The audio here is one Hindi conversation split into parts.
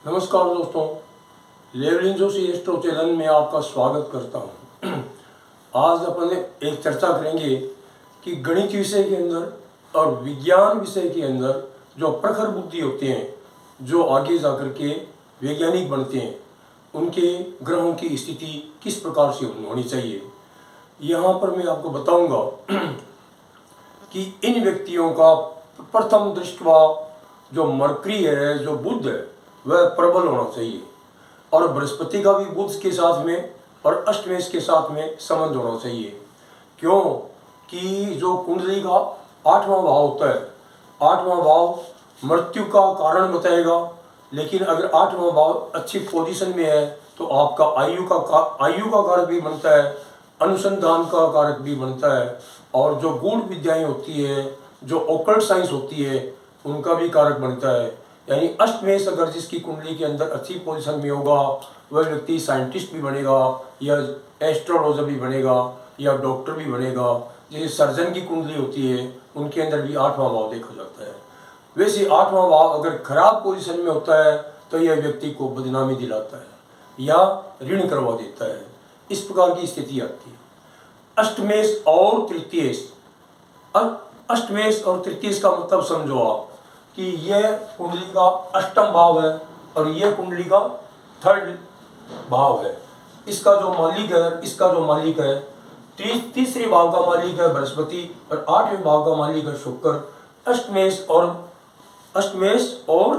नमस्कार दोस्तों, लेवलिंग जोशी एस्ट्रो चैनल में आपका स्वागत करता हूं। आज अपन एक चर्चा करेंगे कि गणित विषय के अंदर और विज्ञान विषय के अंदर जो प्रखर बुद्धि होते हैं, जो आगे जाकर के वैज्ञानिक बनते हैं, उनके ग्रहों की स्थिति किस प्रकार से होनी चाहिए। यहाँ पर मैं आपको बताऊंगा कि इन व्यक्तियों का प्रथम दृष्टवा जो मरकरी है, जो बुध है, वह प्रबल होना चाहिए और बृहस्पति का भी बुध के साथ में और अष्टमेश के साथ में संबंध होना चाहिए। क्यों कि जो कुंडली का 8वां भाव होता है, 8वां भाव मृत्यु का कारण बताएगा, लेकिन अगर 8वां भाव अच्छी पोजीशन में है तो आपका आयु का कारक भी बनता है, अनुसंधान का कारक भी बनता है, और जो गूढ़ विद्याएं होती है, जो ओकल्ट साइंस होती है, उनका भी कारक बनता है। यानी अष्टमेश अगर जिसकी कुंडली के अंदर अच्छी पोजीशन में होगा, वह व्यक्ति साइंटिस्ट भी बनेगा या एस्ट्रोलॉजर भी बनेगा या डॉक्टर भी बनेगा। जैसे सर्जन की कुंडली होती है, उनके अंदर भी 8वां भाव देखा जाता है। वैसे 8वां भाव अगर खराब पोजीशन में होता है तो यह व्यक्ति को बदनामी दिलाता है या ऋण करवा देता है। इस प्रकार की स्थिति आती है। अष्टमेश और तृतीयेश, अष्टमेश और तृतीयेश का मतलब समझो आप कि यह कुंडली का अष्टम भाव है और यह कुंडली का थर्ड भाव है। इसका जो मालिक है तीसरे भाव का मालिक है बृहस्पति और 8वें भाव का मालिक है शुक्र। अष्टमेश और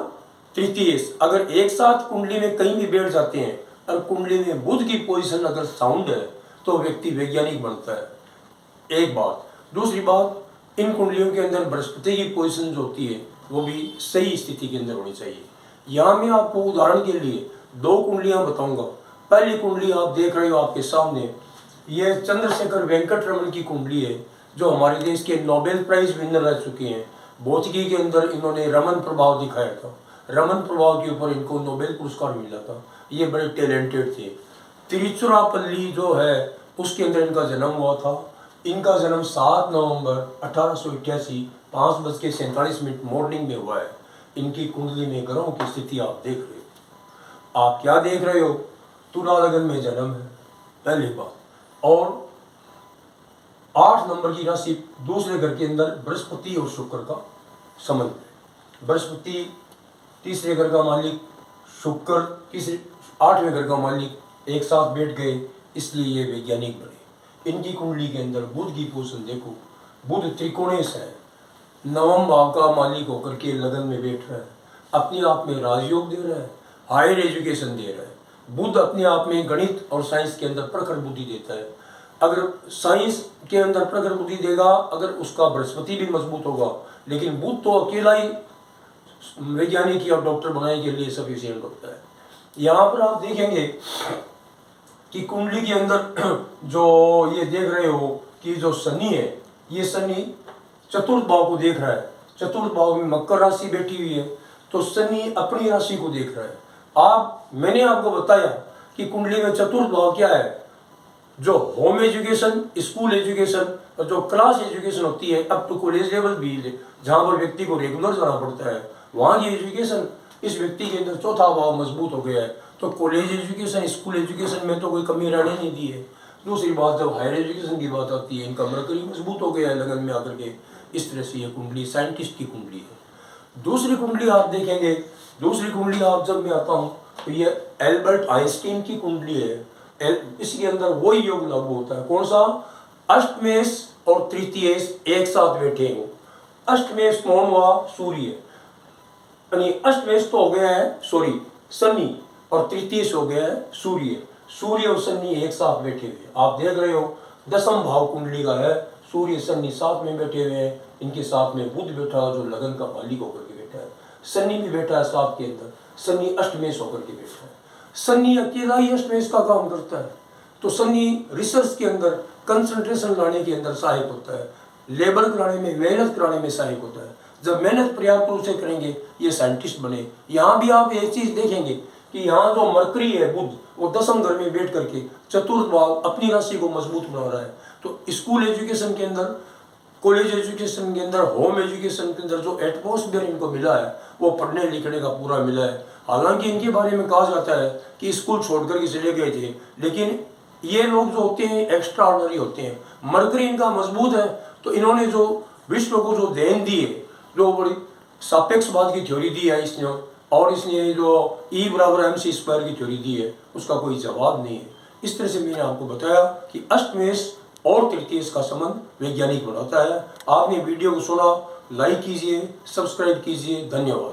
तृतीयेश अगर एक साथ कुंडली में कहीं भी बैठ जाते हैं और कुंडली में बुध की पोजीशन अगर साउंड है तो व्यक्ति वैज्ञानिक बनता है। एक बात। दूसरी बात, इन कुंडलियों के अंदर बृहस्पति की पोजीशन जो होती है वो भी सही स्थिति के अंदर होनी चाहिए। यहाँ मैं आपको उदाहरण के लिए 2 कुंडलियाँ बताऊंगा। पहली कुंडली आप देख रहे हो आपके सामने, यह चंद्रशेखर वेंकट रमन की कुंडली है, जो हमारे देश के नोबेल प्राइज विनर रह चुके हैं। भौतिकी के अंदर इन्होंने रमन प्रभाव दिखाया था, रमन प्रभाव के ऊपर इनको नोबेल पुरस्कार मिला था। ये बड़े टैलेंटेड थे। तिरुचिरापल्ली जो है उसके अंदर इनका जन्म हुआ था। इनका जन्म 7 नवंबर 1888 5:47 मॉर्निंग में हुआ है। इनकी कुंडली में ग्रहों की स्थिति आप देख रहे हो। आप क्या देख रहे हो? तुला लगन में जन्म है, पहली बात। और 8 नंबर की राशि दूसरे घर के अंदर बृहस्पति और शुक्र का संबंध है। बृहस्पति तीसरे घर का मालिक, शुक्र 8वें घर का मालिक, एक साथ बैठ गए, इसलिए ये वैज्ञानिक बने। इनकी कुंडली के अंदर बुध की पोजीशन देखो, बुध त्रिकोणेश है, 9वें भाव का मालिक होकर के लगन में बैठ रहा है, अपने आप में राजयोग दे रहा है, हायर एजुकेशन दे रहा है। बुध अपने आप में गणित और साइंस के अंदर प्रखर बुद्धि देता है। अगर साइंस के अंदर प्रखर बुद्धि देगा, अगर उसका बृहस्पति भी मजबूत होगा, लेकिन बुध तो अकेला ही वैज्ञानिक या डॉक्टर बनाने के लिए सफिशिएंट होता है। यहाँ पर आप देखेंगे कि कुंडली के अंदर जो ये देख रहे हो कि जो शनि है, ये शनि चतुर्थ भाव को देख रहा है। चतुर्थ भाव में मकर राशि बैठी हुई है, तो शनि अपनी राशि को देख रहा है। मैंने आपको बताया कि कुंडली में चतुर्थ भाव क्या है, जो होम एजुकेशन, स्कूल एजुकेशन और जो क्लास एजुकेशन होती है अप टू कॉलेज लेवल भी, जहाँ पर व्यक्ति को रेगुलर जाना पड़ता है, वहाँ की एजुकेशन इस व्यक्ति के अंदर चौथा भाव मजबूत हो गया है, तो कॉलेज एजुकेशन, स्कूल एजुकेशन में तो कोई कमी रहने नहीं दी है। दूसरी बात, जब हायर एजुकेशन की बात आती है, इनका मरकरी मजबूत हो गया है लगन में आकर के। इस तरह से ये कुंडली साइंटिस्ट की कुंडली है। दूसरी कुंडली आप देखेंगे, दूसरी कुंडली आप जब मैं आता हूँ तो ये एल्बर्ट आइंस्टीन की कुंडली है। इसके अंदर वही योग लागू होता है। कौन सा? अष्टमेश और तृतीयेश एक साथ बैठे हो। अष्टमेश कौन हुआ? सूर्य। अष्टमेश तो हो गया है शनि, और तृतीयेश हो गया है सूर्य। सूर्य और शनि एक साथ बैठे हुए आप देख रहे हो। 10वां भाव कुंडली का है, सूर्य शनि साथ में बैठे हुए हैं। इनके साथ में बुध बैठा है, जो लगन का मालिक होकर के बैठा है। शनि भी बैठा है साथ के अंदर, शनि अष्टमेश होकर के बैठा है। शनि अकेला ही अष्टमेश का काम करता है, तो शनि रिसर्च के अंदर, कंसंट्रेशन लाने के अंदर सहायक होता है, लेबर कराने में, मेहनत कराने में सहायक होता है। जब मेहनत पर्याप्त रूप से करेंगे ये साइंटिस्ट बने। यहाँ भी आप एक चीज देखेंगे कि यहाँ जो मरकरी है बुध, वो 10वें घर में बैठ करके चतुर्थ भाव अपनी राशि को मजबूत बना रहा है। तो स्कूल एजुकेशन के अंदर कॉलेज एजुकेशन के अंदर, होम एजुकेशन के अंदर जो एटमॉस्फेयर इनको मिला है वो पढ़ने लिखने का पूरा मिला है। हालांकि इनके बारे में कहा जाता है कि स्कूल छोड़कर के चले गए थे, लेकिन ये लोग जो होते हैं एक्स्ट्रा ऑर्डिनरी होते हैं। मरकरी इनका मजबूत है, तो इन्होंने जो विश्व को जो देन दी है, जो बड़ी सापेक्षवाद की थ्योरी दी है इसने, और इसने जो E=mc² की थ्योरी दी है, उसका कोई जवाब नहीं है। इस तरह से मैंने आपको बताया कि अष्टमेश और तृतीयश का संबंध वैज्ञानिक बनाता है। आपने वीडियो को सुना, लाइक कीजिए, सब्सक्राइब कीजिए। धन्यवाद।